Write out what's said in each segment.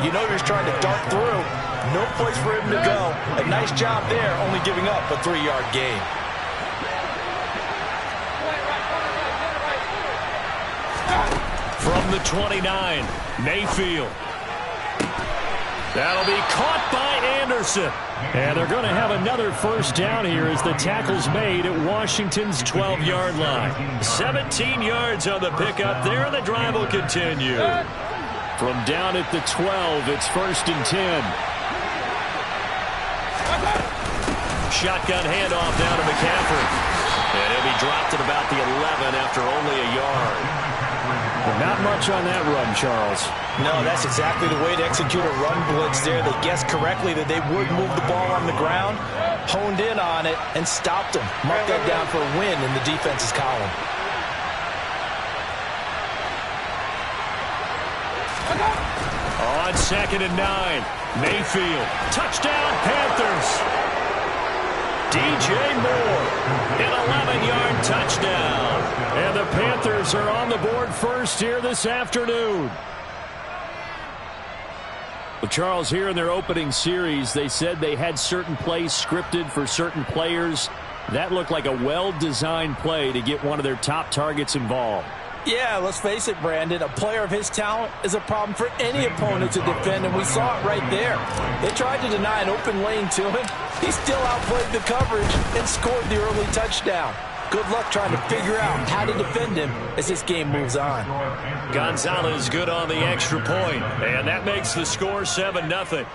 You know he's trying to dart through. No place for him to go. A nice job there, only giving up a 3-yard gain. From the 29, Mayfield. That'll be caught by Anderson. And they're going to have another first down here as the tackle's made at Washington's 12-yard line. 17 yards on the pickup there, and the drive will continue. From down at the 12, it's 1st and 10. Shotgun handoff down to McCaffrey. And he'll be dropped at about the 11 after only a yard. Not much on that run, Charles. No, that's exactly the way to execute a run blitz there. They guessed correctly that they would move the ball on the ground, honed in on it, and stopped them. Mark that down for a win in the defense's column. On 2nd and 9, Mayfield. Touchdown, Panthers. DJ Moore, an 11-yard touchdown. And the Panthers are on the board first here this afternoon. Well, Charles, here in their opening series, they said they had certain plays scripted for certain players. That looked like a well-designed play to get one of their top targets involved. Yeah, let's face it, Brandon. A player of his talent is a problem for any opponent to defend, and we saw it right there. They tried to deny an open lane to him. He still outplayed the coverage and scored the early touchdown. Good luck trying to figure out how to defend him as this game moves on. Gonzalez good on the extra point, and that makes the score 7-0.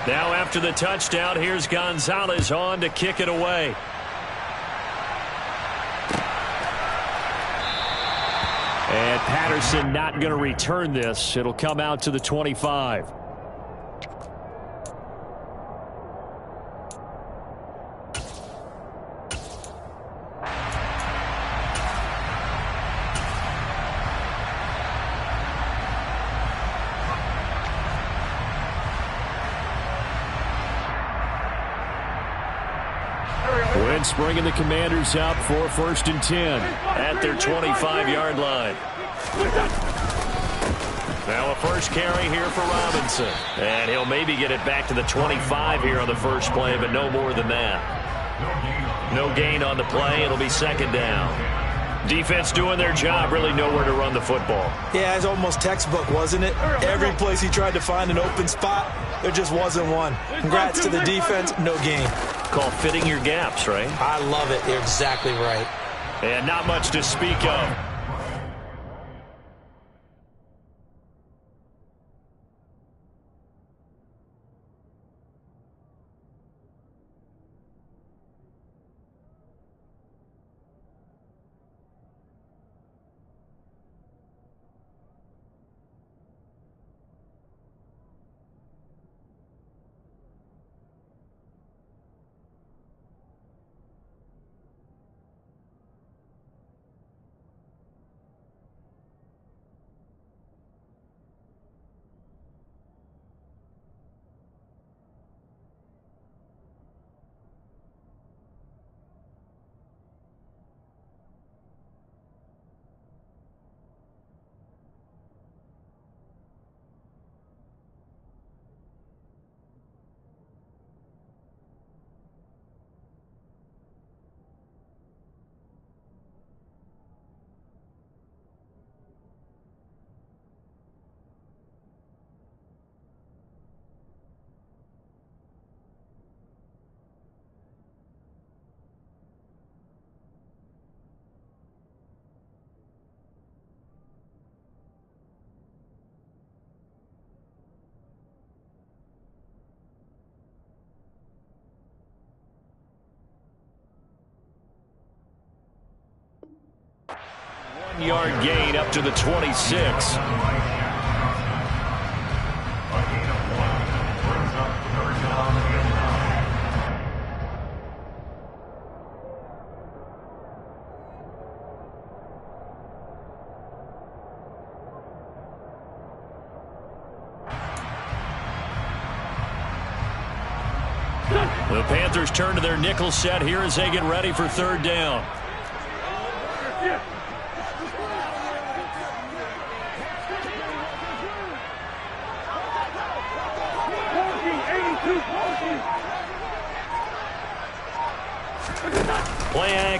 Now after the touchdown, here's Gonzalez on to kick it away. And Patterson not going to return this. It'll come out to the 25. Wentz bringing the Commanders out for 1st and 10 at their 25-yard line. Now a first carry here for Robinson. And he'll maybe get it back to the 25 here on the first play, but no more than that. No gain on the play. It'll be 2nd down. Defense doing their job, really nowhere to run the football. Yeah, it's almost textbook, wasn't it? Every place he tried to find an open spot, there just wasn't one. Congrats to the defense, no gain. Called fitting your gaps, right? I love it. You're exactly right. And not much to speak of. Yard gain up to the 26. The Panthers turn to their nickel set here as they get ready for 3rd down.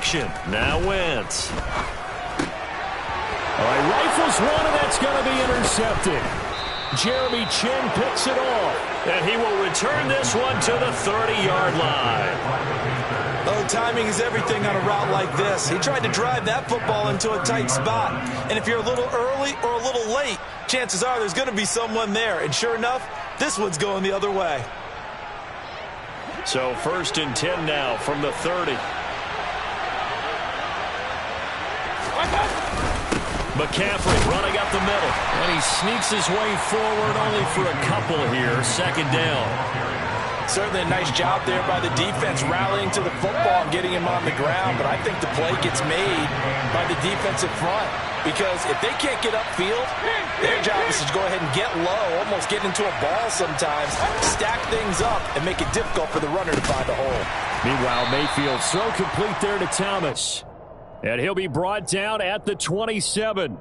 action. Now Wentz. All right, rifles one, and that's going to be intercepted. Jeremy Chin picks it off. And he will return this one to the 30-yard line. Oh, timing is everything on a route like this. He tried to drive that football into a tight spot. And if you're a little early or a little late, chances are there's going to be someone there. And sure enough, this one's going the other way. So 1st and 10 now from the 30. McCaffrey running up the middle. And he sneaks his way forward only for a couple here. 2nd down. Certainly a nice job there by the defense rallying to the football and getting him on the ground. But I think the play gets made by the defensive front. Because if they can't get upfield, their job is to go ahead and get low, almost get into a ball sometimes, stack things up, and make it difficult for the runner to find a hole. Meanwhile, Mayfield throw complete there to Thomas. And he'll be brought down at the 27.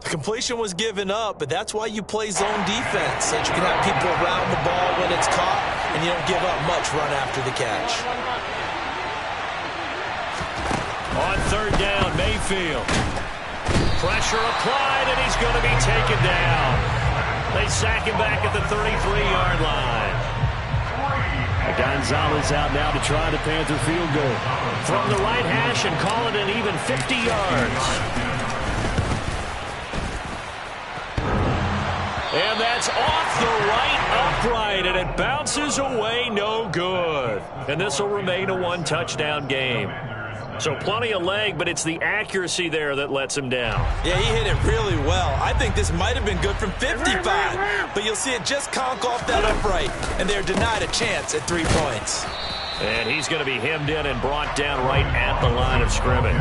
The completion was given up, but that's why you play zone defense, so that you can have people around the ball when it's caught, and you don't give up much run after the catch. On 3rd down, Mayfield. Pressure applied, and he's going to be taken down. They sack him back at the 33-yard line. Gonzalez out now to try the Panther field goal. From the right hash and call it an even 50 yards. And that's off the right upright, and it bounces away no good. And this will remain a 1-touchdown game. So plenty of leg, but it's the accuracy there that lets him down. Yeah, he hit it really well. I think this might have been good from 55, but you'll see it just conk off that upright, and they're denied a chance at 3 points. And he's going to be hemmed in and brought down right at the line of scrimmage.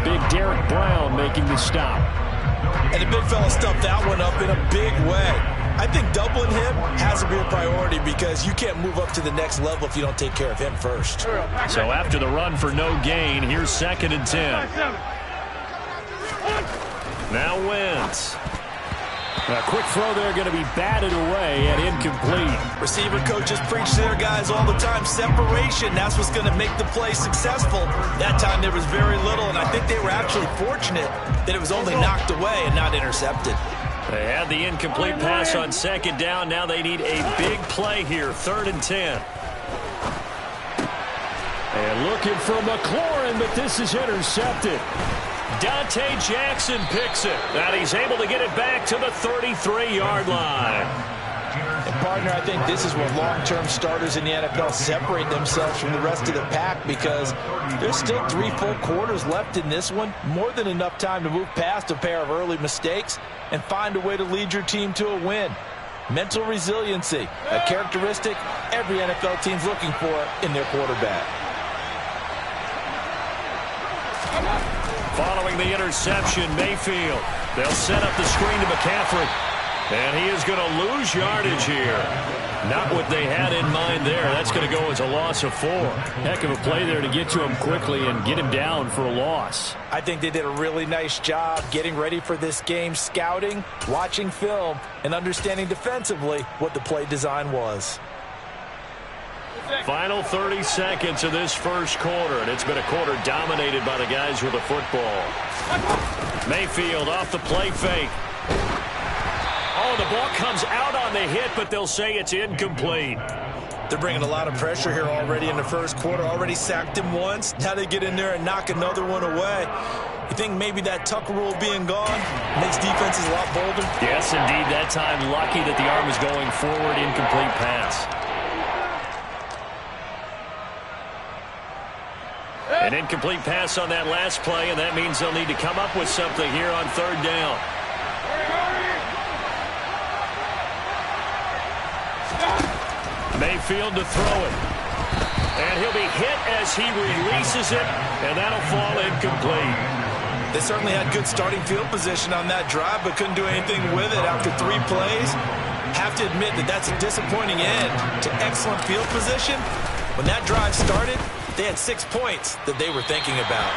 Big Derek Brown making the stop. And the big fella stuffed that one up in a big way. I think doubling him has to be a priority because you can't move up to the next level if you don't take care of him first. So after the run for no gain, here's 2nd and 10. Now Wentz. A quick throw there going to be batted away and incomplete. Receiver coaches preach to their guys all the time. Separation, that's what's going to make the play successful. That time there was very little, and I think they were actually fortunate that it was only knocked away and not intercepted. They had the incomplete pass on 2nd down. Now they need a big play here, 3rd and 10. And looking for McLaurin, but this is intercepted. Dante Jackson picks it, and he's able to get it back to the 33-yard line. And partner, I think this is where long-term starters in the NFL separate themselves from the rest of the pack because there's still 3 full quarters left in this one. More than enough time to move past a pair of early mistakes and find a way to lead your team to a win. Mental resiliency, a characteristic every NFL team's looking for in their quarterback. Following the interception, Mayfield. They'll set up the screen to McCaffrey. And he is going to lose yardage here. Not what they had in mind there. That's going to go as a loss of 4. Heck of a play there to get to him quickly and get him down for a loss. I think they did a really nice job getting ready for this game, scouting, watching film, and understanding defensively what the play design was. Final 30 seconds of this first quarter, and it's been a quarter dominated by the guys with the football. Mayfield off the play fake. Oh, the ball comes out on the hit, but they'll say it's incomplete. They're bringing a lot of pressure here already in the first quarter. Already sacked him once. Now they get in there and knock another one away. You think maybe that Tucker rule being gone makes defenses a lot bolder? Yes, indeed. That time lucky that the arm was going forward. Incomplete pass. An incomplete pass on that last play, and that means they'll need to come up with something here on 3rd down. Mayfield to throw it. And he'll be hit as he releases it, and that'll fall incomplete. They certainly had good starting field position on that drive, but couldn't do anything with it after 3 plays. Have to admit that that's a disappointing end to excellent field position. When that drive started, they had 6 points that they were thinking about.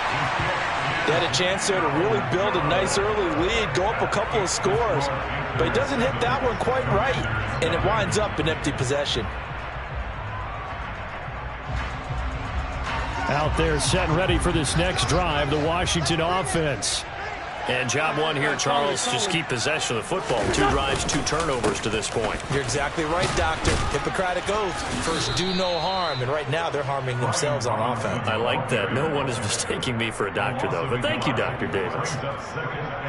They had a chance there to really build a nice early lead, go up a couple of scores, but he doesn't hit that one quite right, and it winds up an empty possession. out there setting ready for this next drive, the Washington offense. And job one here, Charles, just keep possession of the football. 2 drives, 2 turnovers to this point. You're exactly right, Doctor. Hippocratic oath. First, do no harm. And right now, they're harming themselves on offense. I like that. No one is mistaking me for a doctor, though. But thank you, Dr. Davis.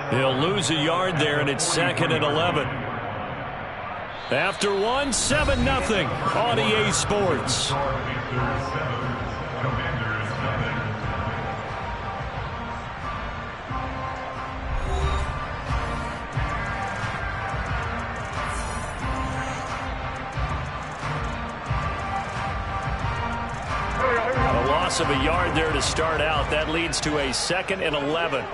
He'll lose a yard there, and it's 2nd and 11. After 1, 7-0 on EA Sports. Of a yard there to start out. That leads to a 2nd and 11.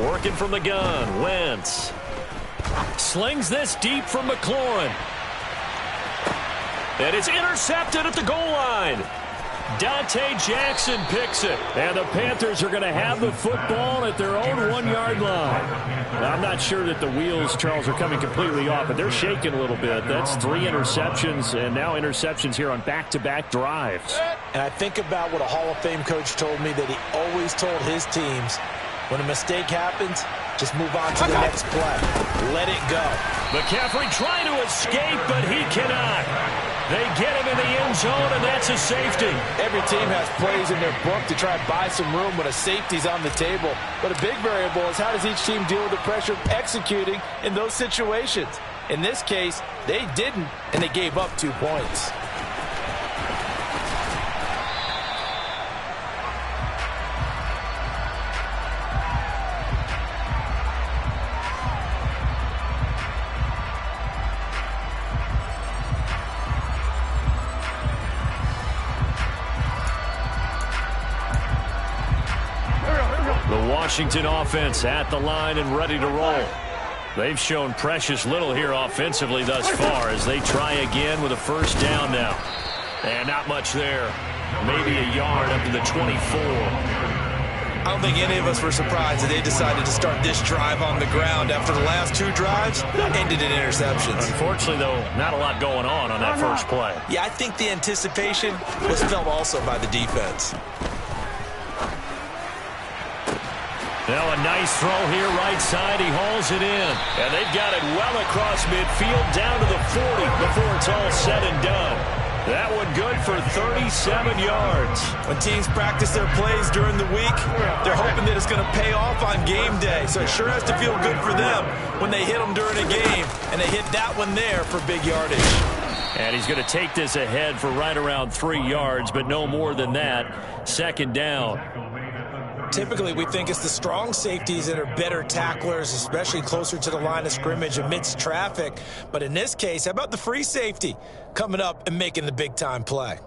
Working from the gun. Wentz slings this deep from McLaurin. And it's intercepted at the goal line. Dante Jackson picks it. And the Panthers are going to have the football at their own 1-yard line. Now, I'm not sure that the wheels, Charles, are coming completely off, but they're shaking a little bit. That's 3 interceptions, and now interceptions here on back-to-back drives. And I think about what a Hall of Fame coach told me that he always told his teams, when a mistake happens, just move on to the next play. Let it go. McCaffrey trying to escape, but he cannot. They get him in the end zone, and that's a safety. Every team has plays in their book to try and buy some room when a safety's on the table. But a big variable is how does each team deal with the pressure of executing in those situations. In this case, they didn't, and they gave up 2 points. Washington offense at the line and ready to roll. They've shown precious little here offensively thus far as they try again with a 1st down now. And not much there. Maybe a yard up to the 24. I don't think any of us were surprised that they decided to start this drive on the ground after the last 2 drives ended in interceptions. Unfortunately, though, not a lot going on that first play. Yeah, I think the anticipation was felt also by the defense. Now a nice throw here right side. He hauls it in. And they've got it well across midfield down to the 40 before it's all said and done. That one good for 37 yards. When teams practice their plays during the week, they're hoping that it's going to pay off on game day. So it sure has to feel good for them when they hit them during a game. And they hit that one there for big yardage. And he's going to take this ahead for right around 3 yards, but no more than that. 2nd down. Typically, we think it's the strong safeties that are better tacklers, especially closer to the line of scrimmage amidst traffic. But in this case, how about the free safety coming up and making the big-time play?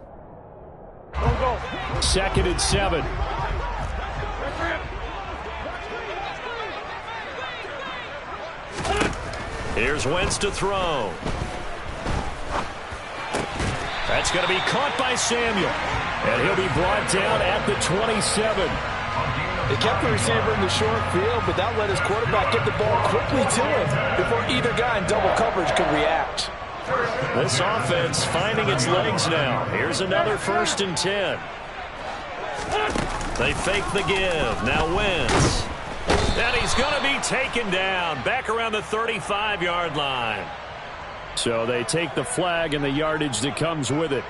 2nd and 7. Here's Wentz to throw. That's going to be caught by Samuel. And he'll be brought down at the 27. They kept the receiver in the short field, but that let his quarterback get the ball quickly to him before either guy in double coverage could react. This offense finding its legs now. Here's another 1st and 10. They fake the give. Now Wentz. And he's going to be taken down back around the 35-yard line. So they take the flag and the yardage that comes with it.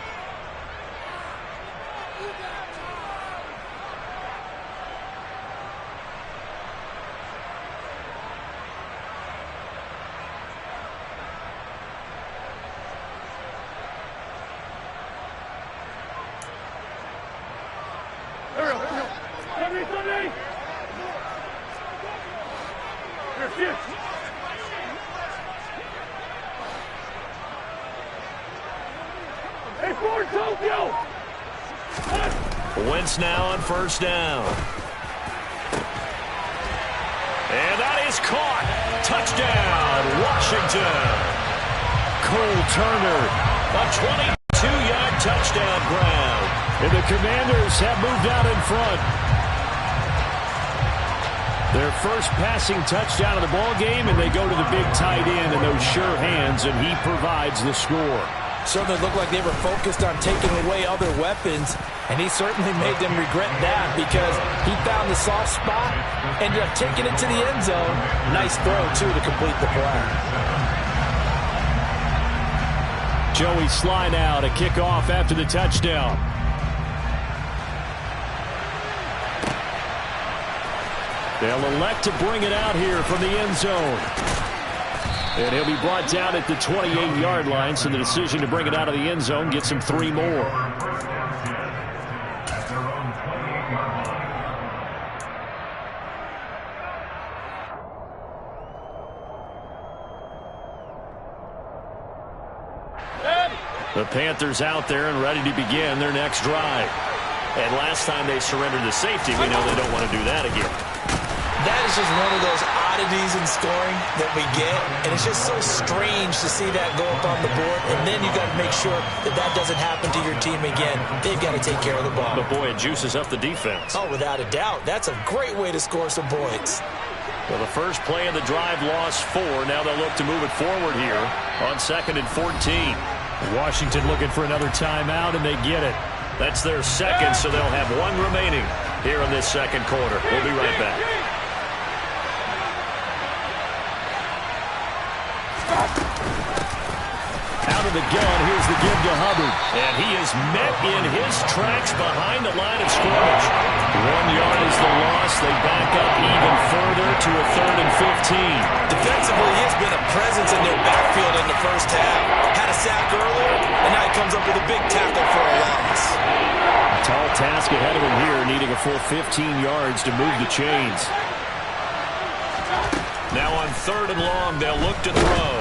Wentz now on 1st down. And that is caught. Touchdown, Washington. Cole Turner, a 22-yard touchdown grab. And the Commanders have moved out in front. Their first passing touchdown of the ball game, and they go to the big tight end in those sure hands, and he provides the score. Certainly looked like they were focused on taking away other weapons, and he certainly made them regret that because he found the soft spot, ended up taking it to the end zone. Nice throw, too, to complete the play. Joey Sly now to kick off after the touchdown. They'll elect to bring it out here from the end zone. And he'll be brought down at the 28-yard line, so the decision to bring it out of the end zone gets him 3 more. The Panthers out there and ready to begin their next drive. And last time they surrendered the safety, we know they don't want to do that again. That is just one of those oddities in scoring that we get, and it's just so strange to see that go up on the board, and then you got to make sure that that doesn't happen to your team again. They've got to take care of the ball. But boy, it juices up the defense. Oh, without a doubt. That's a great way to score some points. Well, the first play of the drive lost 4. Now they'll look to move it forward here on 2nd and 14. Washington looking for another timeout, and they get it. That's their second, so they'll have 1 remaining here in this second quarter. We'll be right back. Out of the gun, here's the give to Hubbard. And he is met in his tracks behind the line of scrimmage. 1 yard is the loss. They back up even further to a 3rd and 15. Defensively, he has been a presence in their backfield in the first half. Had a sack earlier, and now he comes up with a big tackle for a loss. Tall task ahead of him here, needing a full 15 yards to move the chains. Now on 3rd and long, they'll look to throw.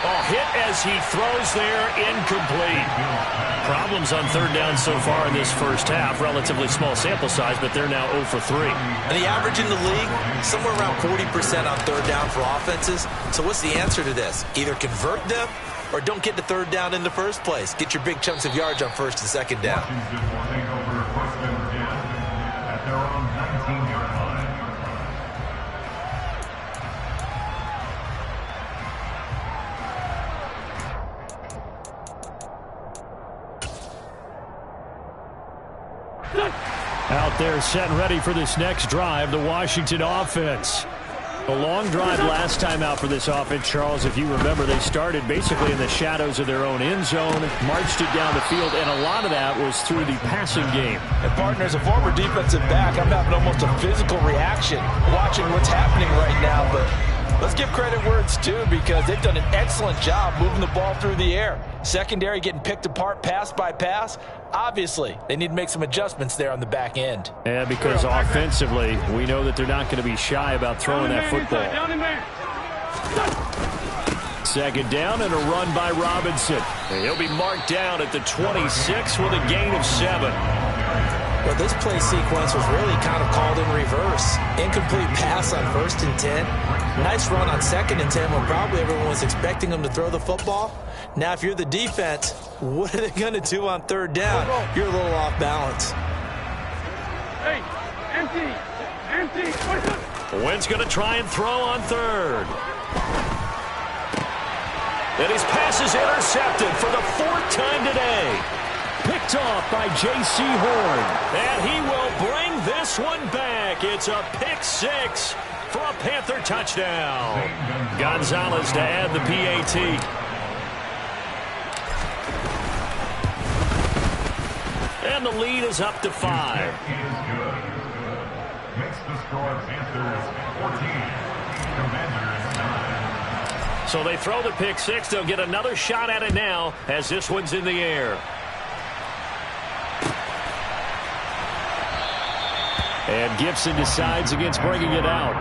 Oh, hit as he throws there, incomplete. Problems on 3rd down so far in this first half. Relatively small sample size, but they're now 0 for 3. And the average in the league, somewhere around 40% on 3rd down for offenses. So what's the answer to this? Either convert them or don't get to 3rd down in the first place. Get your big chunks of yards on 1st and 2nd down. Out there set and ready for this next drive, the Washington offense. A long drive last time out for this offense, Charles. If you remember, they started basically in the shadows of their own end zone, marched it down the field, and a lot of that was through the passing game. And partner, as a former defensive back, I'm having almost a physical reaction watching what's happening right now, but let's give credit where it's due because they've done an excellent job moving the ball through the air. Secondary getting picked apart pass by pass. Obviously, they need to make some adjustments there on the back end. Yeah, because offensively, we know that they're not going to be shy about throwing that football. 2nd down and a run by Robinson. And he'll be marked down at the 26 with a gain of 7. Well, this play sequence was really kind of called in reverse. Incomplete pass on 1st and 10. Nice run on 2nd and 10 when probably everyone was expecting them to throw the football. Now, if you're the defense, what are they going to do on 3rd down? You're a little off balance. Hey, empty. Wentz going to try and throw on 3rd. And his pass is intercepted for the 4th time today. Picked off by J.C. Horn. And he will bring this one back. It's a pick 6 for a Panther touchdown. Gonzalez to add the PAT. And the lead is up to 5. So they throw the pick 6. They'll get another shot at it now as this one's in the air. And Gibson decides against bringing it out.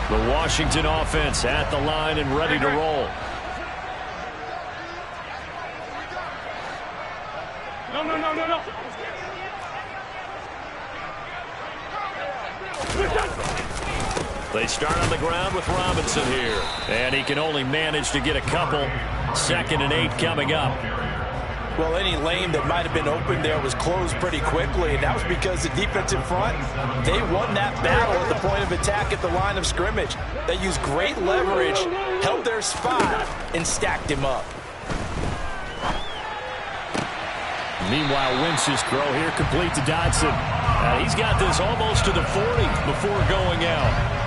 The Washington offense at the line and ready to roll. No. They start on the ground with Robinson here. And he can only manage to get a couple. 2nd and 8 coming up. Well, any lane that might have been open there was closed pretty quickly, and that was because the defensive front, they won that battle at the point of attack at the line of scrimmage. They used great leverage, held their spot, and stacked him up. Meanwhile, Wentz's throw here complete to Dodson. He's got this almost to the 40 before going out.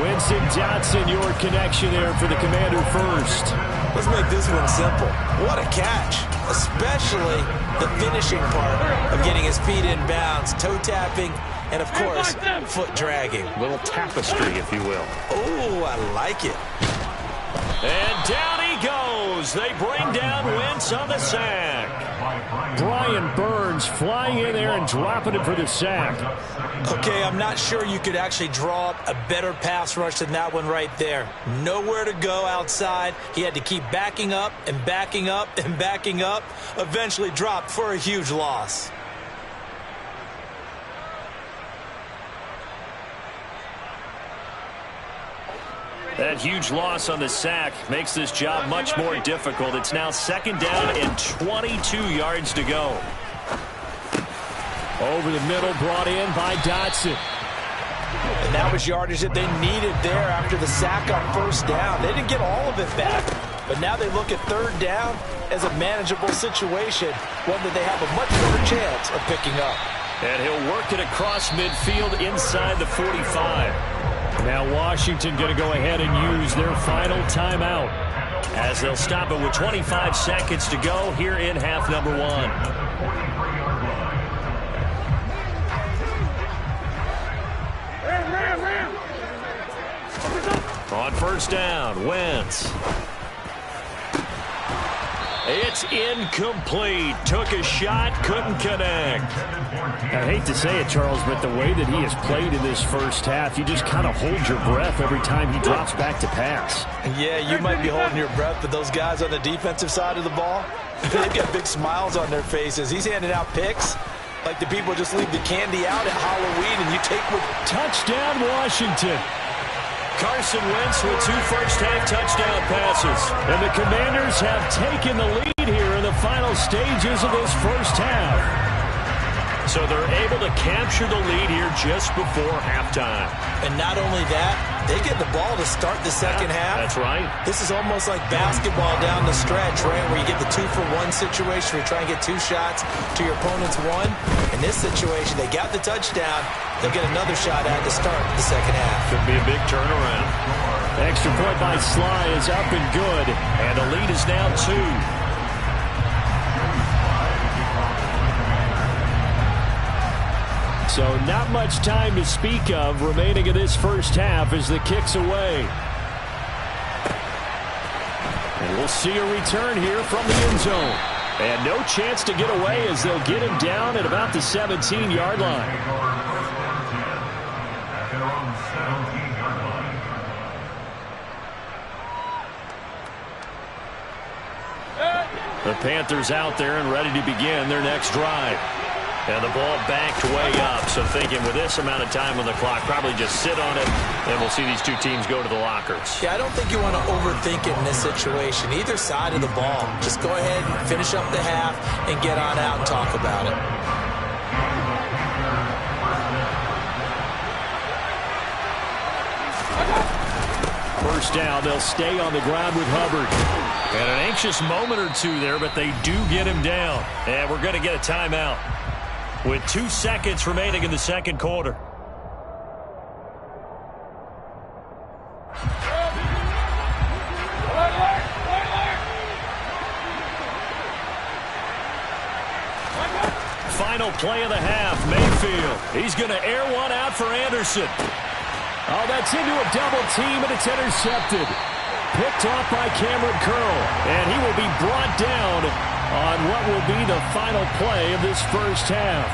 Wentz and Dodson, your connection there for the Commander first. Let's make this one simple. What a catch, especially the finishing part of getting his feet in bounds, toe tapping, and of course, foot dragging. A little tapestry, if you will. Oh, I like it. And down he goes. They bring down Wentz on the sack. Brian Burns flying in there and dropping it for the sack. Okay, I'm not sure you could actually draw up a better pass rush than that one right there. Nowhere to go outside. He had to keep backing up and backing up and backing up. Eventually dropped for a huge loss. That huge loss on the sack makes this job much more difficult. It's now 2nd down and 22 yards to go. Over the middle, brought in by Dodson. And that was yardage that they needed there after the sack on 1st down. They didn't get all of it back, but now they look at 3rd down as a manageable situation, one that they have a much better chance of picking up. And he'll work it across midfield inside the 45. Now Washington going to go ahead and use their final timeout, as they'll stop it with 25 seconds to go here in half number 1. On 1st down, Wentz. It's incomplete. Took a shot, couldn't connect. I hate to say it, Charles, but the way that he has played in this 1st half, you just kind of hold your breath every time he drops back to pass. Yeah, you might be holding your breath, but those guys on the defensive side of the ball, they've got big smiles on their faces. He's handing out picks like the people just leave the candy out at Halloween and you take with... Touchdown, Washington. Carson Wentz with 2 first-half touchdown passes. And the Commanders have taken the lead here in the final stages of this 1st half. So they're able to capture the lead here just before halftime. And not only that, they get the ball to start the 2nd half. That's right. This is almost like basketball down the stretch, right, where you get the 2-for-1 situation where you try and get 2 shots to your opponent's 1. In this situation, they got the touchdown. They'll get another shot at to start the 2nd half. Could be a big turnaround. Extra point by Sly is up and good. And the lead is now 2. So not much time to speak of remaining in this 1st half as the kick's away. And we'll see a return here from the end zone. And no chance to get away as they'll get him down at about the 17-yard line. The Panthers out there and ready to begin their next drive. And the ball backed way up, so thinking with this amount of time on the clock, probably just sit on it, and we'll see these 2 teams go to the lockers. Yeah, I don't think you want to overthink it in this situation. Either side of the ball. Just go ahead and finish up the half and get on out and talk about it. First down, they'll stay on the ground with Hubbard. And an anxious moment or 2 there, but they do get him down. And we're going to get a timeout with 2 seconds remaining in the 2nd quarter. Final play of the half, Mayfield. He's going to air one out for Anderson. Oh, that's into a double team, and it's intercepted. Picked off by Cameron Curl, and he will be brought down on what will be the final play of this 1st half.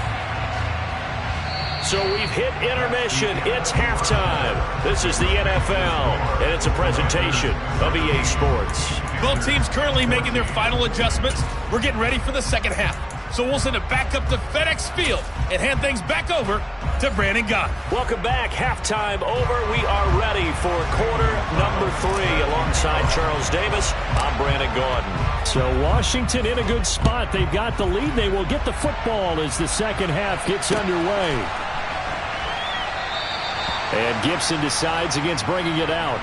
So we've hit intermission. It's halftime. This is the NFL, and it's a presentation of EA Sports. Both teams currently making their final adjustments. We're getting ready for the 2nd half. So we'll send it back up to FedEx Field and hand things back over to Brandon Gott. Welcome back. Halftime over. We are ready for quarter number 3. Alongside Charles Davis, I'm Brandon Gaudin. So Washington in a good spot. They've got the lead. They will get the football as the second half gets underway. And Gibson decides against bringing it out.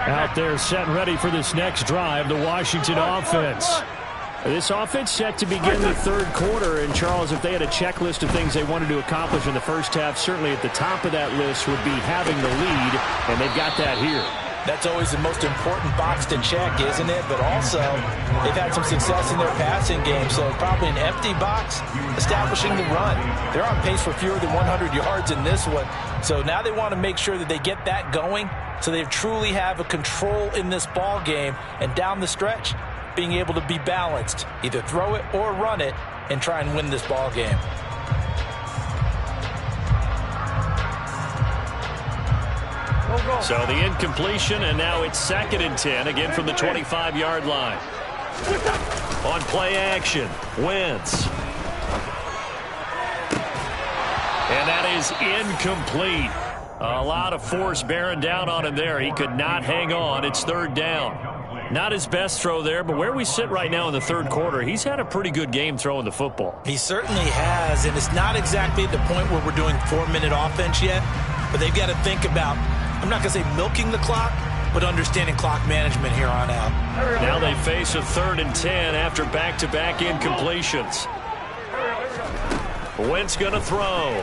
Out there set and ready for this next drive, the Washington offense. This offense set to begin the third quarter. And, Charles, if they had a checklist of things they wanted to accomplish in the first half, certainly at the top of that list would be having the lead, and they've got that here. That's always the most important box to check, isn't it? But also, they've had some success in their passing game, so probably an empty box, establishing the run. They're on pace for fewer than 100 yards in this one, so now they want to make sure that they get that going so they truly have a control in this ball game, and down the stretch, being able to be balanced, either throw it or run it, and try and win this ball game. So the incompletion, and now it's 2nd and 10, again from the 25-yard line. On play action, Wentz. And that is incomplete. A lot of force bearing down on him there. He could not hang on. It's 3rd down. Not his best throw there, but where we sit right now in the third quarter, he's had a pretty good game throwing the football. He certainly has, and it's not exactly at the point where we're doing 4-minute offense yet, but they've got to think about, I'm not going to say milking the clock, but understanding clock management here on out. Now they face a 3rd and 10 after back-to-back incompletions. Wentz going to throw.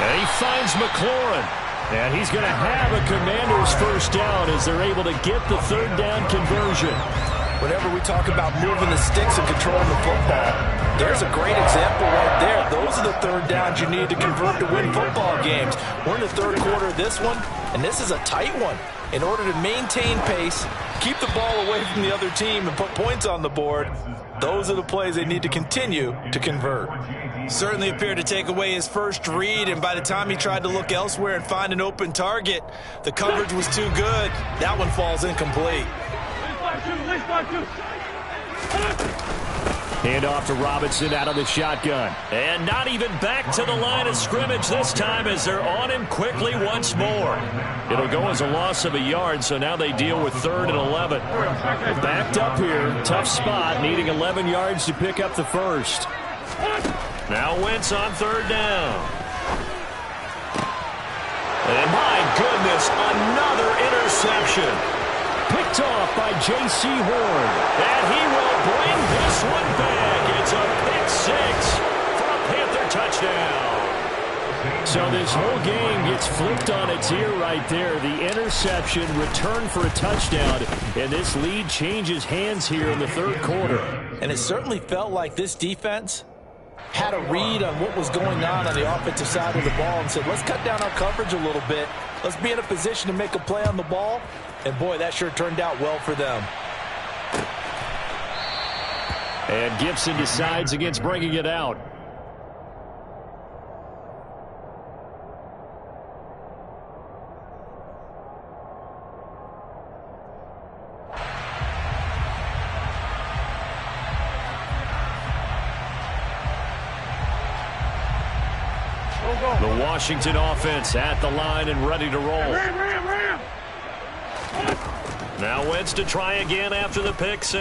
And he finds McLaurin. And he's going to have a Commanders first down as they're able to get the 3rd down conversion. Whenever we talk about moving the sticks and controlling the football, there's a great example right there. Those are the 3rd downs you need to convert to win football games. We're in the third quarter of this one, and this is a tight one. In order to maintain pace, keep the ball away from the other team, and put points on the board, those are the plays they need to continue to convert. Certainly appeared to take away his first read, and by the time he tried to look elsewhere and find an open target, the coverage was too good. That one falls incomplete. Hand off to Robinson out of the shotgun. And not even back to the line of scrimmage this time as they're on him quickly once more. It'll go as a loss of a yard, so now they deal with 3rd and 11. Backed up here, tough spot, needing 11 yards to pick up the first. Now Wentz on 3rd down. And my goodness, another interception. Picked off by J.C. Horn. And he will bring this one back. It's a pick 6 for a Panther touchdown. So this whole game gets flipped on its ear right there. The interception, return for a touchdown, and this lead changes hands here in the third quarter. And it certainly felt like this defense had a read on what was going on the offensive side of the ball and said, let's cut down our coverage a little bit. Let's be in a position to make a play on the ball. And, boy, that sure turned out well for them. And Gibson decides against bringing it out. The Washington offense at the line and ready to roll. Now Wentz to try again after the pick 6.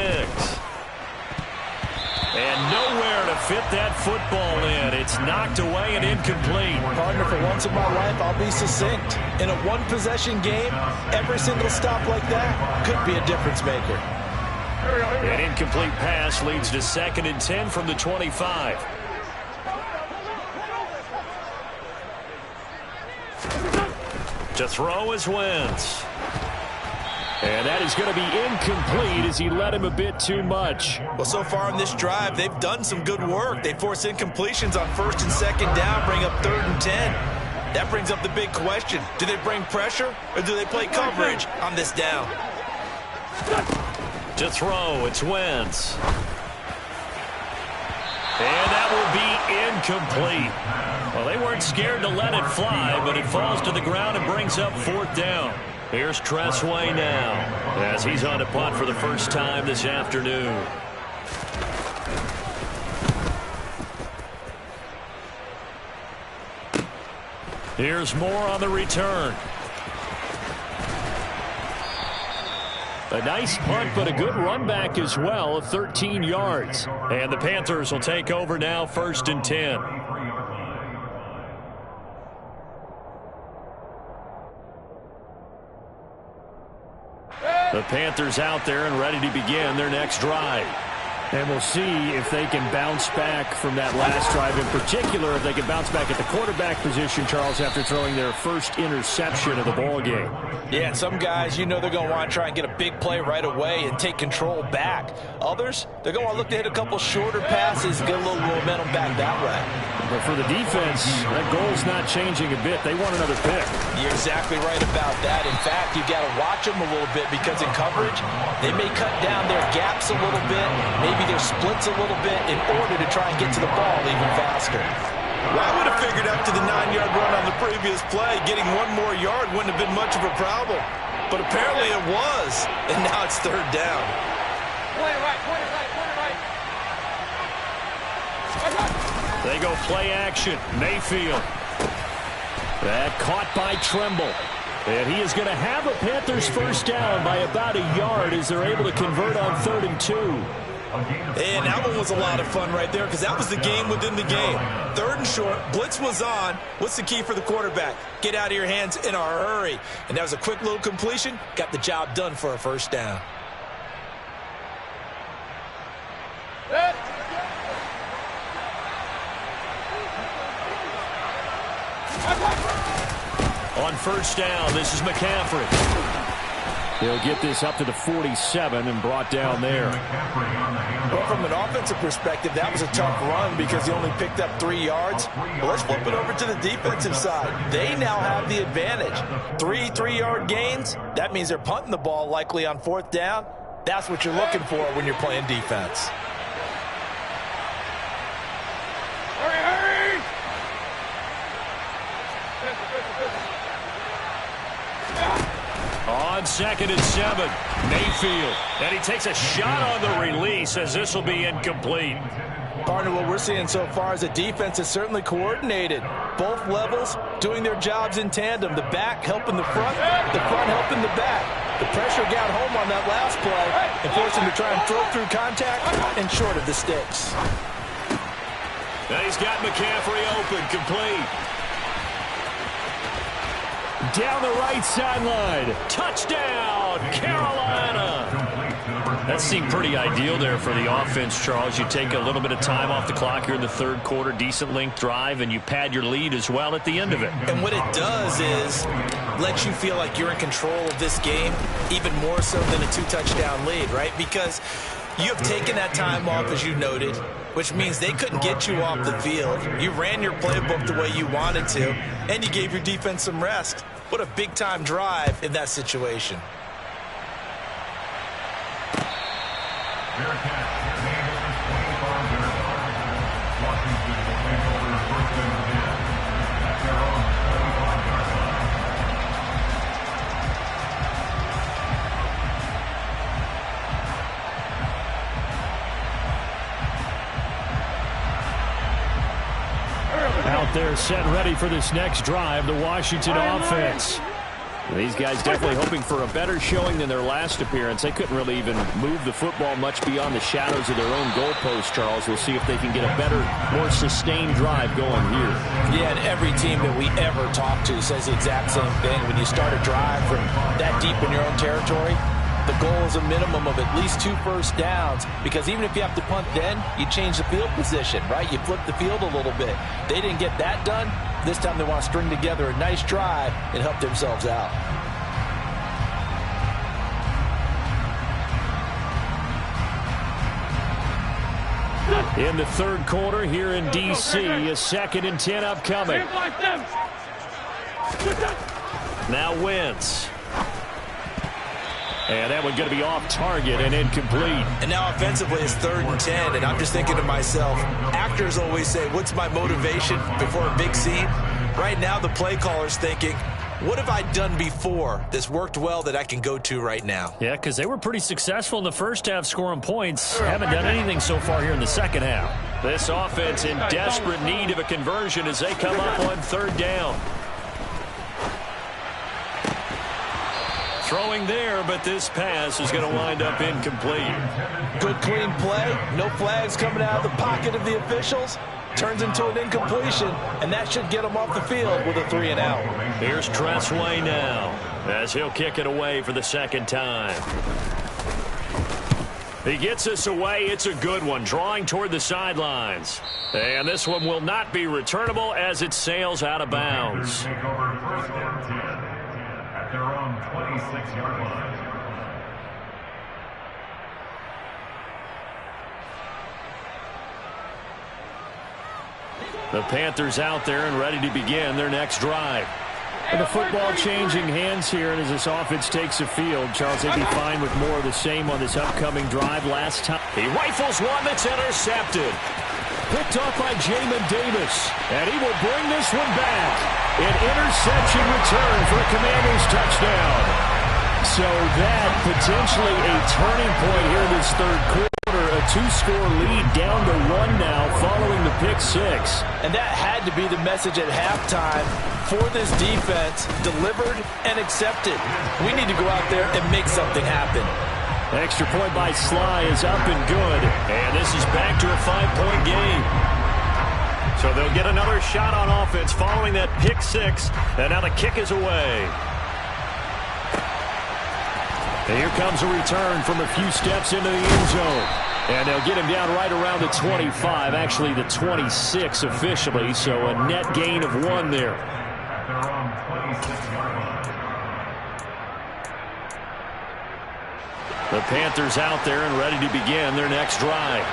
And nowhere to fit that football in. It's knocked away and incomplete. Partner, for once in my life, I'll be succinct. In a one-possession game, every single stop like that could be a difference maker. An incomplete pass leads to 2nd and 10 from the 25. To throw is Wentz. And that is going to be incomplete as he led him a bit too much. Well, so far in this drive, they've done some good work. They force incompletions on 1st and 2nd down, bring up 3rd and 10. That brings up the big question. Do they bring pressure or do they play coverage on this down? To throw, it's Wentz. And that will be incomplete. Well, they weren't scared to let it fly, but it falls to the ground and brings up 4th down. Here's Tressway now as he's on to punt for the first time this afternoon. Here's Moore on the return. A nice punt, but a good run back as well of 13 yards. And the Panthers will take over now, 1st and 10. The Panthers out there and ready to begin their next drive. And we'll see if they can bounce back from that last drive. In particular, if they can bounce back at the quarterback position, Charles, after throwing their first interception of the ball game. Yeah, and some guys, you know they're going to want to try and get a big play right away and take control back. Others, they're going to look to hit a couple shorter passes and get a little momentum back that way. But for the defense, that goal's not changing a bit. They want another pick. You're exactly right about that. In fact, you've got to watch them a little bit because in coverage, they may cut down their gaps a little bit, maybe their splits a little bit in order to try and get to the ball even faster. Well, I would have figured after the 9-yard run on the previous play, getting 1 more yard wouldn't have been much of a problem. But apparently it was, and now it's 3rd down. Point it right. They go play action. Mayfield. That caught by Tremble. And he is going to have a Panthers first down by about a yard as they're able to convert on 3rd and 2. And that one was a lot of fun right there because that was the game within the game. 3rd and short, blitz was on. What's the key for the quarterback? Get out of your hands in a hurry. And that was a quick little completion. Got the job done for a first down. On 1st down, this is McCaffrey. He'll get this up to the 47 and brought down there. Well, from an offensive perspective, that was a tough run because he only picked up 3 yards. But let's flip it over to the defensive side. They now have the advantage. 3 3-yard gains. That means they're punting the ball likely on 4th down. That's what you're looking for when you're playing defense. On 2nd and 7, Mayfield. And he takes a shot on the release as this will be incomplete. Partner, what we're seeing so far is the defense is certainly coordinated. Both levels doing their jobs in tandem. The back helping the front helping the back. The pressure got home on that last play and forced him to try and throw through contact and short of the sticks. Now he's got McCaffrey open, complete. Down the right sideline. Touchdown, Carolina. That seemed pretty ideal there for the offense, Charles. You take a little bit of time off the clock here in the 3rd quarter, decent length drive, and you pad your lead as well at the end of it. And what it does is let you feel like you're in control of this game, even more so than a 2-touchdown lead, right? Because you have taken that time off, as you noted, which means they couldn't get you off the field. You ran your playbook the way you wanted to, and you gave your defense some rest. What a big-time drive in that situation. Out there set ready for this next drive, the Washington offense. These guys definitely hoping for a better showing than their last appearance. They couldn't really even move the football much beyond the shadows of their own goalpost, Charles. We'll see if they can get a better, more sustained drive going here. Yeah, and every team that we ever talk to says the exact same thing. When you start a drive from that deep in your own territory, the goal is a minimum of at least 2 first downs, because even if you have to punt then, you change the field position, right? You flip the field a little bit. They didn't get that done. This time they want to string together a nice drive and help themselves out. In the 3rd quarter here in D.C., a 2nd and 10 upcoming. Now Wentz. And that one going to be off target and incomplete. And now offensively it's 3rd and 10, and I'm just thinking to myself, actors always say, what's my motivation before a big scene? Right now the play caller's thinking, what have I done before that's worked well that I can go to right now? Yeah, because they were pretty successful in the first half scoring points. Haven't done anything so far here in the second half. This offense in desperate need of a conversion as they come up on 3rd down. Throwing there, but this pass is going to wind up incomplete. Good clean play. No flags coming out of the pocket of the officials. Turns into an incompletion, and that should get him off the field with a 3-and-out. Here's Tressway now as he'll kick it away for the 2nd time. He gets this away. It's a good one, drawing toward the sidelines. And this one will not be returnable as it sails out of bounds. At their own 26-yard line. The Panthers out there and ready to begin their next drive. And the football changing hands here, and as this offense takes the field, Charles, they'd be fine with more of the same on this upcoming drive. Last time, he rifles one that's intercepted. Picked off by Jamin Davis, and he will bring this one back. An interception return for a Commanders touchdown. So that potentially a turning point here in this 3rd quarter. A 2-score lead down to 1 now following the pick 6. And that had to be the message at halftime for this defense. Delivered and accepted. We need to go out there and make something happen. Extra point by Sly is up and good. And this is back to a 5-point game. So they'll get another shot on offense following that pick 6. And now the kick is away. And here comes a return from a few steps into the end zone. And they'll get him down right around the 25, actually the 26 officially, so a net gain of 1 there. The Panthers out there and ready to begin their next drive.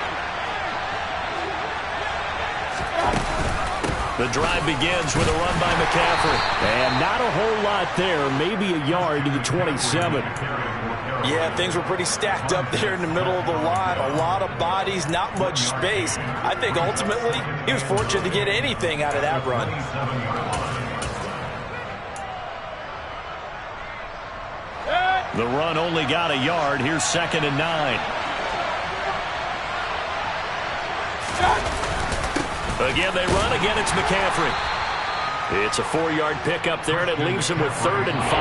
The drive begins with a run by McCaffrey. And not a whole lot there, maybe a yard to the 27. Yeah, things were pretty stacked up there in the middle of the line. A lot of bodies, not much space. I think ultimately he was fortunate to get anything out of that run. The run only got a yard. Here's 2nd and 9. Again, they run. Again, it's McCaffrey. It's a 4-yard pickup there, and it leaves him with 3rd and 5.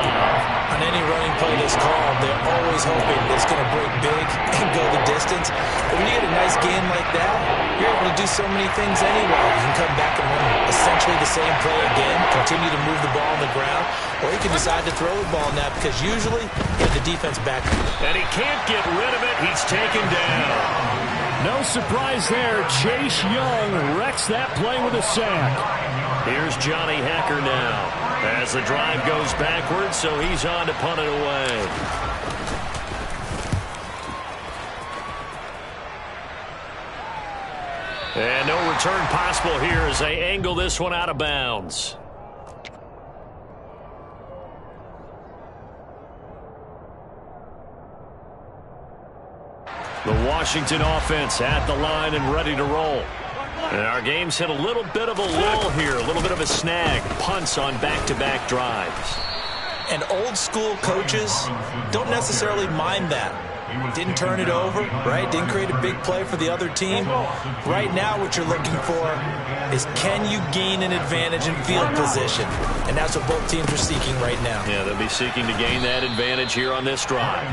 On any running play that's called, they're always hoping it's going to break big and go the distance. But when you get a nice gain like that, you're able to do so many things anyway. You can come back and run essentially the same play again, continue to move the ball on the ground, or you can decide to throw the ball now because usually you have the defense back. And he can't get rid of it. He's taken down. No surprise there. Chase Young wrecks that play with a sack. Here's Johnny Hecker now as the drive goes backwards, so he's on to punt it away. And no return possible here as they angle this one out of bounds. The Washington offense at the line and ready to roll. And our game's hit a little bit of a lull here, a little bit of a snag. Punts on back-to-back drives. And old-school coaches don't necessarily mind that. Didn't turn it over, right? Didn't create a big play for the other team. Right now what you're looking for is can you gain an advantage in field position? And that's what both teams are seeking right now. Yeah, they'll be seeking to gain that advantage here on this drive.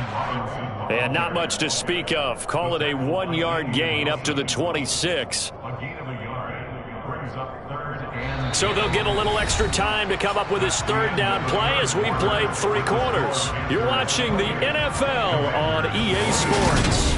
And not much to speak of. Call it a 1-yard gain up to the 26. So they'll get a little extra time to come up with his 3rd down play as we've played 3 quarters. You're watching the NFL on EA Sports.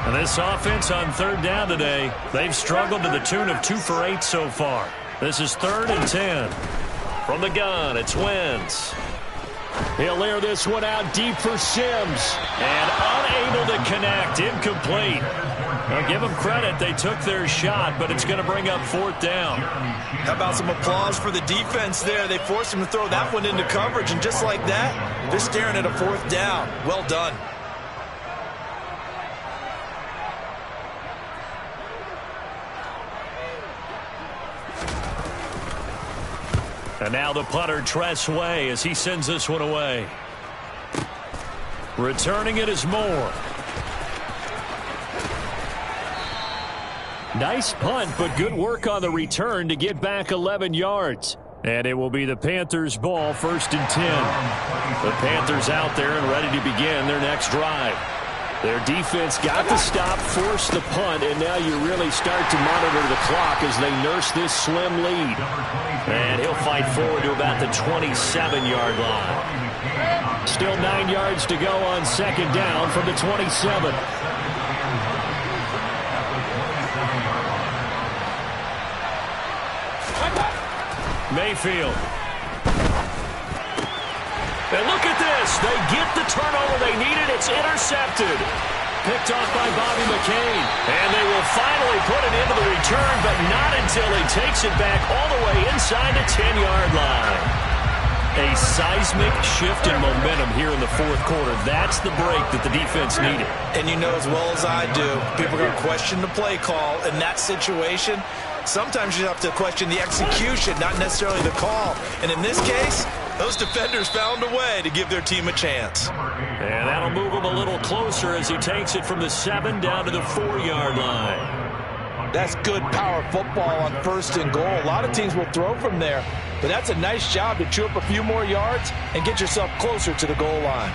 And this offense on 3rd down today, they've struggled to the tune of 2 for 8 so far. This is 3rd and 10. From the gun, it's Wentz. He'll air this one out deep for Sims. And unable to connect. Incomplete. Well, give them credit. They took their shot, but it's going to bring up 4th down. How about some applause for the defense there? They forced him to throw that one into coverage, and just like that, they're staring at a 4th down. Well done. And now the punter, Tress Way, as he sends this one away. Returning it is Moore. Nice punt, but good work on the return to get back 11 yards. And it will be the Panthers' ball, 1st and 10. The Panthers out there and ready to begin their next drive. Their defense got the stop, forced the punt, and now you really start to monitor the clock as they nurse this slim lead. And he'll fight forward to about the 27-yard line. Still 9 yards to go on 2nd down from the 27. Mayfield. And look at this. They get the turnover they needed. It's intercepted. Picked off by Bobby McCain. And they will finally put it into the return, but not until he takes it back all the way inside the 10-yard line. A seismic shift in momentum here in the 4th quarter. That's the break that the defense needed. And you know as well as I do, people are going to question the play call in that situation. Sometimes you have to question the execution, not necessarily the call. And in this case, those defenders found a way to give their team a chance. And that'll move him a little closer as he takes it from the 7 down to the 4-yard line. That's good power football on 1st and goal. A lot of teams will throw from there, but that's a nice job to chew up a few more yards and get yourself closer to the goal line.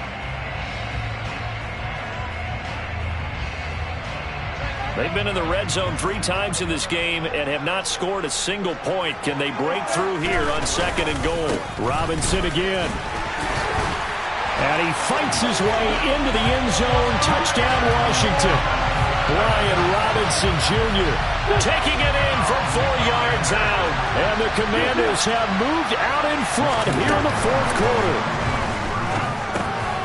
They've been in the red zone 3 times in this game and have not scored a single point. Can they break through here on 2nd and goal? Robinson again. And he fights his way into the end zone. Touchdown, Washington. Brian Robinson Jr. taking it in from 4 yards out. And the Commanders have moved out in front here in the 4th quarter.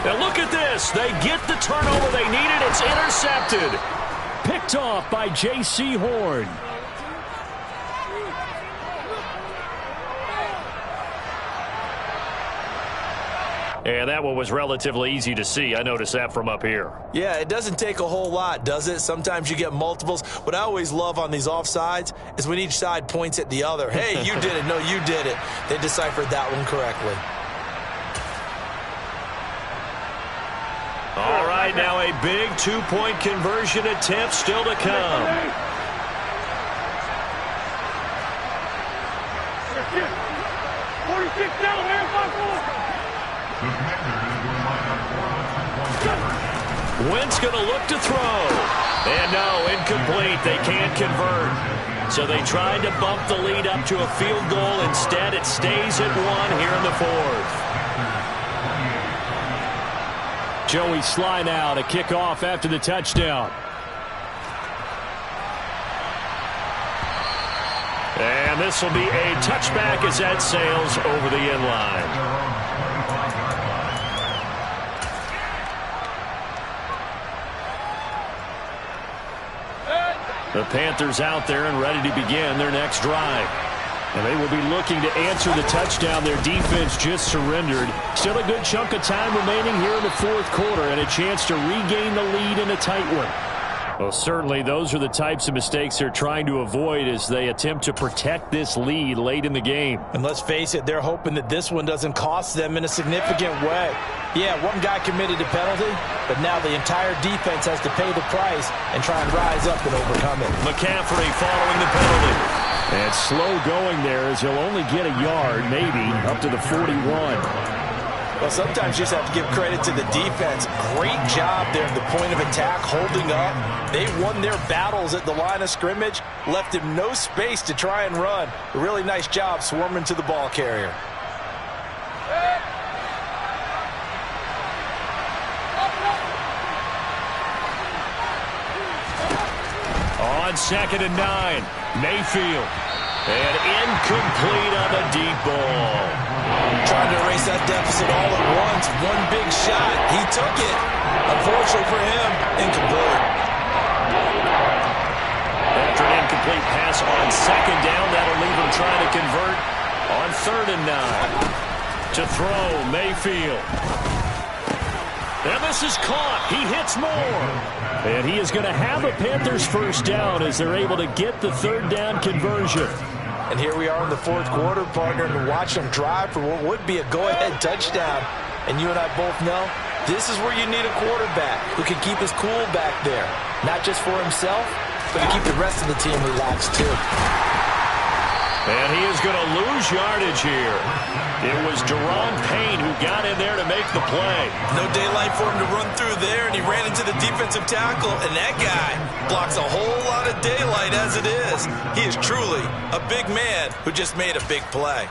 Now look at this. They get the turnover they needed. It's intercepted. Picked off by J.C. Horn. And that one was relatively easy to see. I noticed that from up here. Yeah, it doesn't take a whole lot, does it? Sometimes you get multiples. What I always love on these offsides is when each side points at the other. Hey, you did it. No, you did it. They deciphered that one correctly. All right, now a big 2-point conversion attempt still to come. Wentz going to look to throw. And no, incomplete. They can't convert. So they tried to bump the lead up to a field goal. Instead, it stays at 1 here in the 4th. Joey Sly now to kick off after the touchdown. And this will be a touchback as that sails over the end line. The Panthers out there and ready to begin their next drive. And they will be looking to answer the touchdown their defense just surrendered. Still a good chunk of time remaining here in the 4th quarter and a chance to regain the lead in a tight one. Well, certainly those are the types of mistakes they're trying to avoid as they attempt to protect this lead late in the game. And let's face it, they're hoping that this one doesn't cost them in a significant way. Yeah, one guy committed a penalty, but now the entire defense has to pay the price and try and rise up and overcome it. McCaffrey following the penalty. And slow going there as he'll only get a yard, maybe, up to the 41. Well, sometimes you just have to give credit to the defense. Great job there at the point of attack, holding up. They won their battles at the line of scrimmage, left him no space to try and run. A really nice job swarming to the ball carrier. On 2nd and 9, Mayfield. And incomplete on the deep ball. Trying to erase that deficit all at once. One big shot. He took it. Unfortunately for him, incomplete. incomplete pass on second down. That'll leave him trying to convert on 3rd and 9. To throw, Mayfield. And this is caught. He hits more. And he is going to have a Panthers first down as they're able to get the 3rd down conversion. And here we are in the 4th quarter, partner, and watch them drive for what would be a go-ahead touchdown. And you and I both know this is where you need a quarterback who can keep his cool back there. Not just for himself, but to keep the rest of the team relaxed too. And he is going to lose yardage here. It was Deron Payne who got in there to make the play. No daylight for him to run through there, and he ran into the defensive tackle, and that guy blocks a whole lot of daylight as it is. He is truly a big man who just made a big play.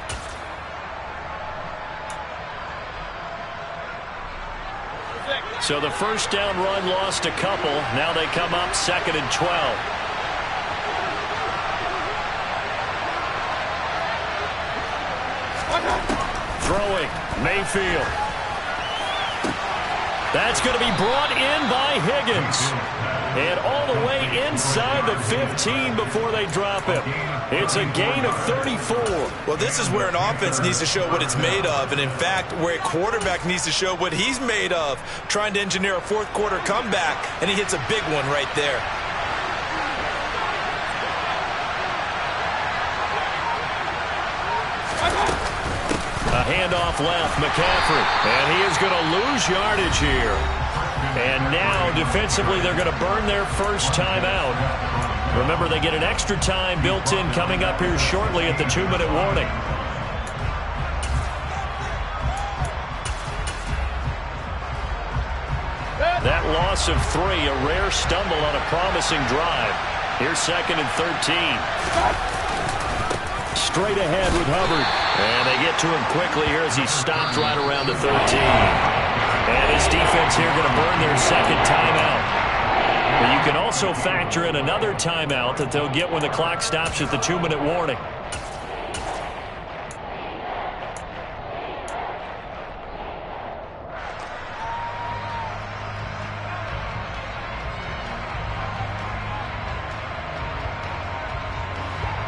So the first down run lost a couple. Now they come up 2nd and 12. Throwing, Mayfield. That's going to be brought in by Higgins. And all the way inside the 15 before they drop him. It's a gain of 34. Well, this is where an offense needs to show what it's made of. And, in fact, where a quarterback needs to show what he's made of. Trying to engineer a 4th quarter comeback, and he hits a big one right there. A handoff left, McCaffrey. And he is going to lose yardage here. And now, defensively, they're going to burn their first time out. Remember, they get an extra time built in coming up here shortly at the 2-minute warning. That loss of 3, a rare stumble on a promising drive. Here's 2nd and 13. Straight ahead with Hubbard. And they get to him quickly here as he stopped right around the 13. And his defense here going to burn their 2nd timeout. But you can also factor in another timeout that they'll get when the clock stops at the 2-minute warning.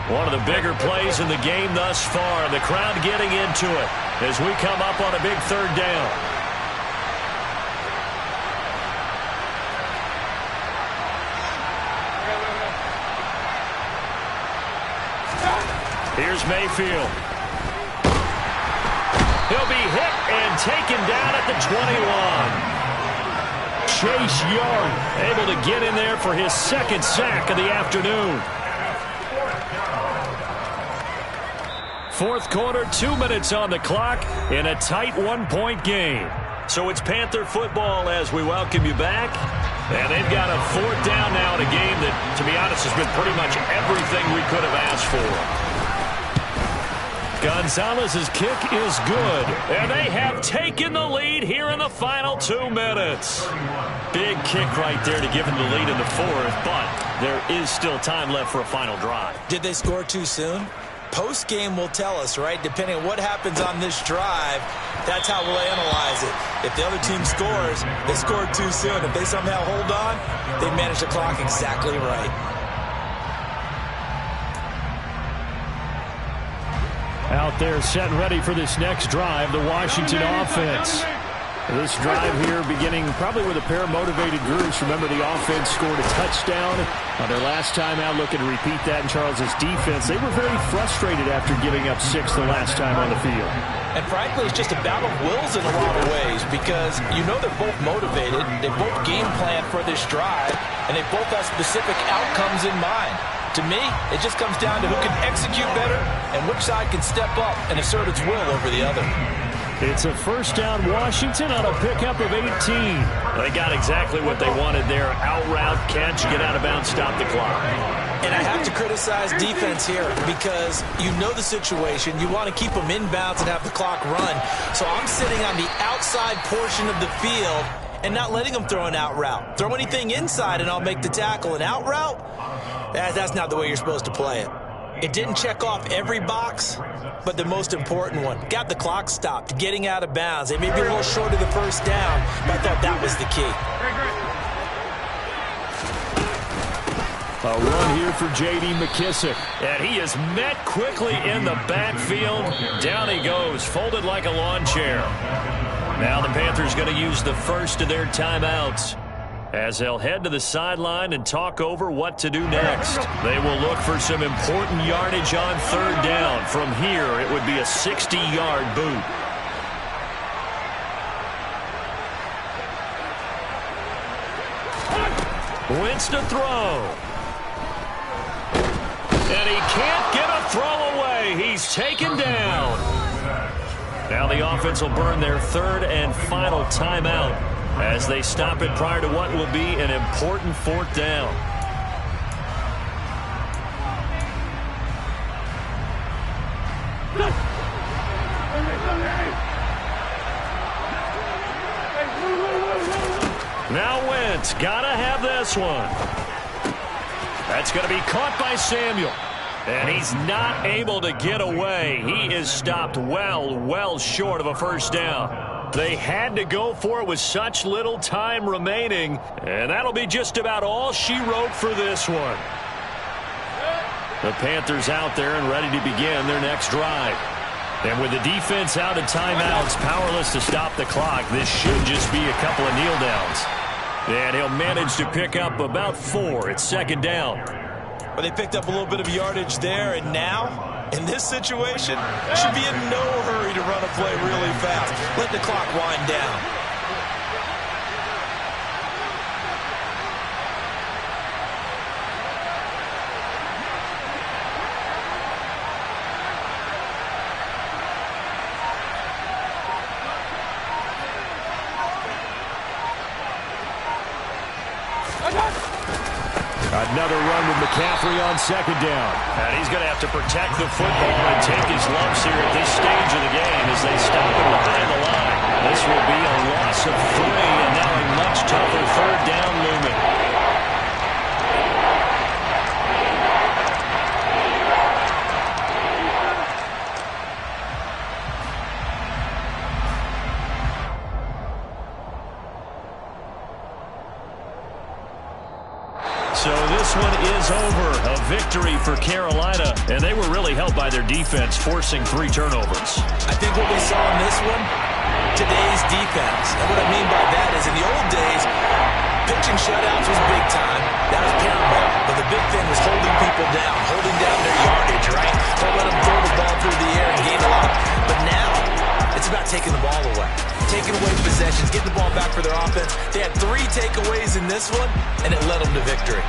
One of the bigger plays in the game thus far. The crowd getting into it as we come up on a big 3rd down. Here's Mayfield. He'll be hit and taken down at the 21. Chase Young able to get in there for his 2nd sack of the afternoon. 4th quarter, 2 minutes on the clock in a tight 1-point game. So it's Panther football as we welcome you back. And they've got a 4th down now in a game that, to be honest, has been pretty much everything we could have asked for. Gonzalez's kick is good. And they have taken the lead here in the final 2 minutes. Big kick right there to give them the lead in the 4th, but there is still time left for a final drive. Did they score too soon? Post-game will tell us, right? Depending on what happens on this drive, that's how we'll analyze it. If the other team scores, they scored too soon. If they somehow hold on, they manage the clock exactly right. Out there set and ready for this next drive, the Washington offense. This drive here beginning probably with a pair of motivated groups. Remember, the offense scored a touchdown on their last time out. Looking to repeat that in Charles's defense. They were very frustrated after giving up 6 the last time on the field. And frankly, it's just a battle of wills in a lot of ways because you know they're both motivated. They both game plan for this drive, and they both have specific outcomes in mind. To me, it just comes down to who can execute better and which side can step up and assert its will over the other. It's a first down Washington on a pickup of 18. They got exactly what they wanted there. Out route, catch, get out of bounds, stop the clock. And I have to criticize defense here because you know the situation. You want to keep them inbounds and have the clock run. So I'm sitting on the outside portion of the field and not letting them throw an out route. Throw anything inside and I'll make the tackle. An out route? That's not the way you're supposed to play it. It didn't check off every box, but the most important one. Got the clock stopped, getting out of bounds. They may be a little short of the first down, but I thought that was the key. A run here for J.D. McKissick. And he is met quickly in the backfield. Down he goes, folded like a lawn chair. Now the Panthers going to use the first of their timeouts as they'll head to the sideline and talk over what to do next. They will look for some important yardage on third down. From here, it would be a 60-yard boot. Wentz to throw. And he can't get a throw away. He's taken down. Now the offense will burn their third and final timeout as they stop it prior to what will be an important fourth down. Now Wentz, gotta have this one. That's going to be caught by Samuel. And he's not able to get away. He is stopped well short of a first down. They had to go for it with such little time remaining. And that'll be just about all she wrote for this one. The Panthers out there and ready to begin their next drive. And with the defense out of timeouts, powerless to stop the clock, this should just be a couple of kneel downs. And he'll manage to pick up about 4. It's second down. Well, they picked up a little bit of yardage there, and now, in this situation, should be in no hurry to run a play really fast. Let the clock wind down. Another run with McCaffrey on second down. And he's going to have to protect the football and take his lumps here at this stage of the game as they stop him behind the line. This will be a loss of 3, and now a much tougher third down looming. So this one is over. A victory for Carolina. And they were really helped by their defense, forcing 3 turnovers. I think what we saw in this one, today's defense. And what I mean by that is in the old days, pitching shutouts was big time. That was paramount. But the big thing was holding people down, holding down their yardage, right? Don't let them throw the ball through the air and gain a lot. But now, it's about taking the ball away. Taking away possessions, getting the ball back for their offense. They had 3 takeaways in this one, and it led them to victory.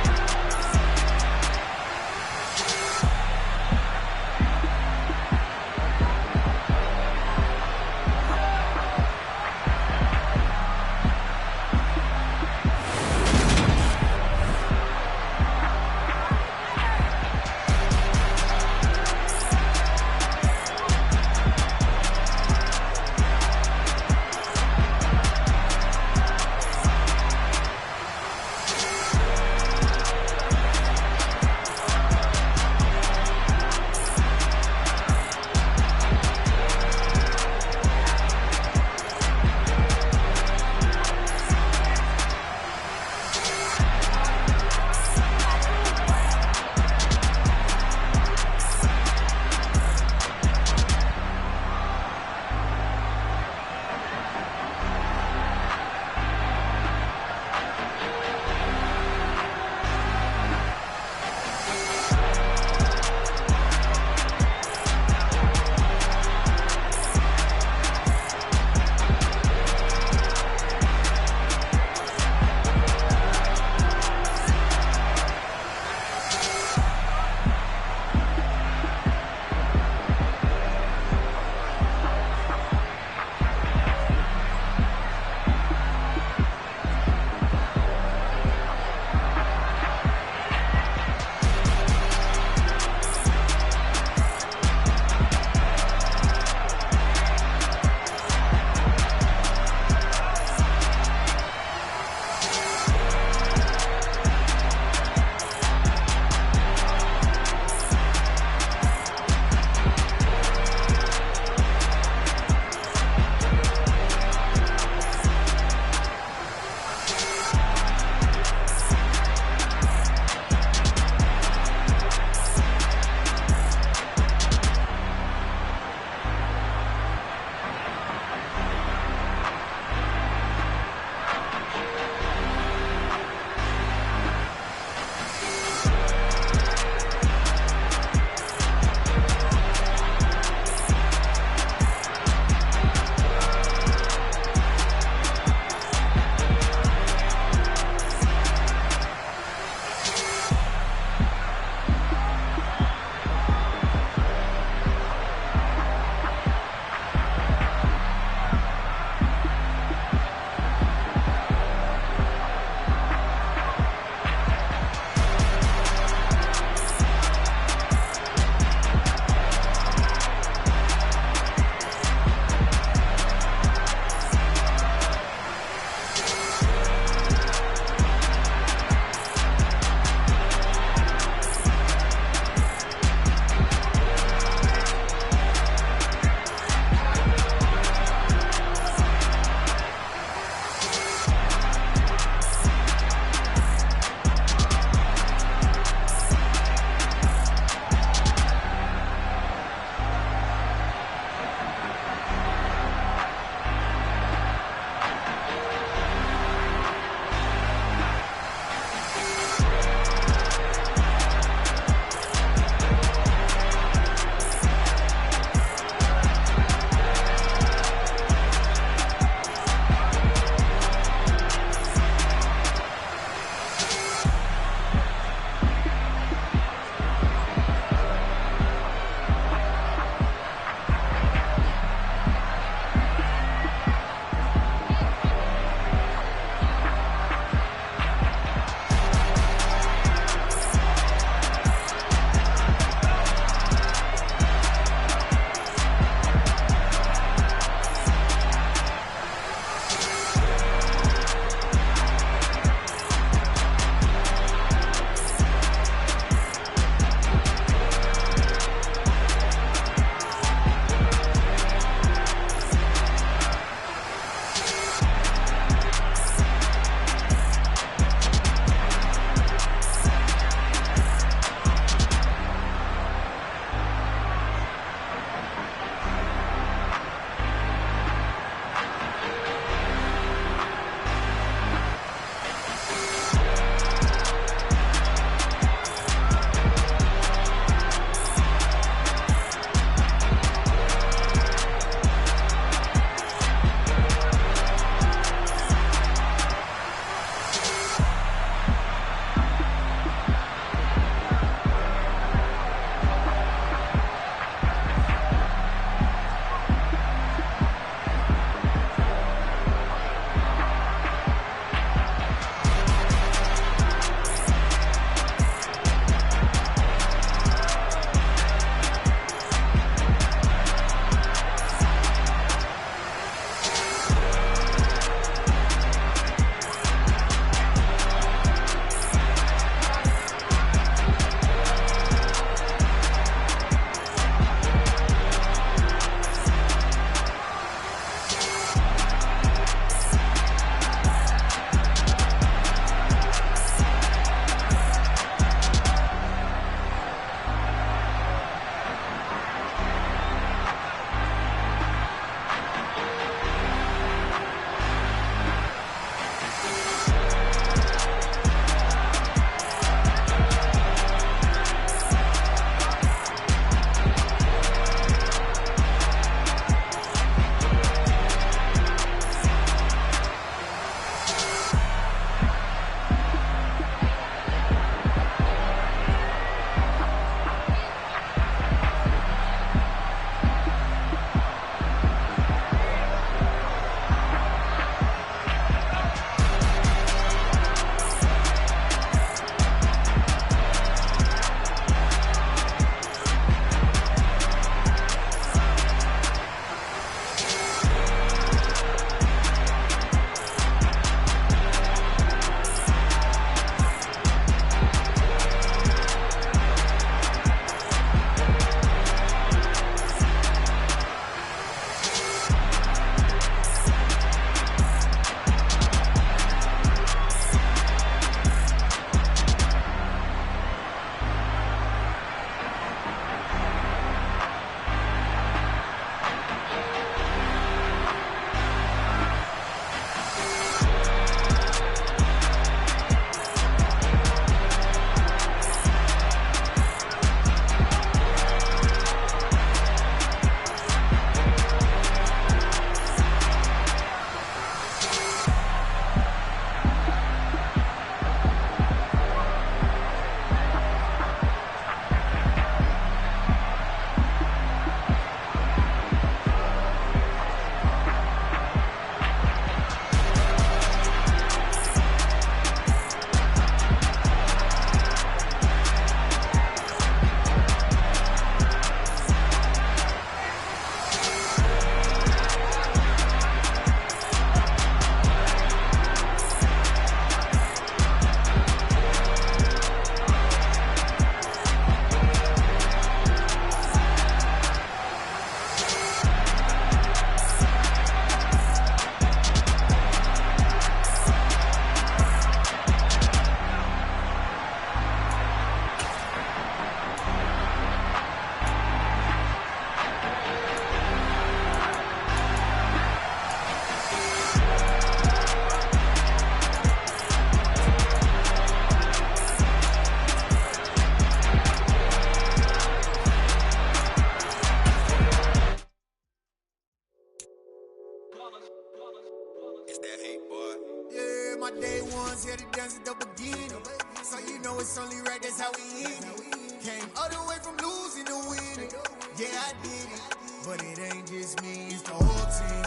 how we end it. Came all the way from losing to winning. Yeah, I did it. But it ain't just me, it's the whole team.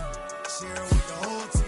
Share it with the whole team.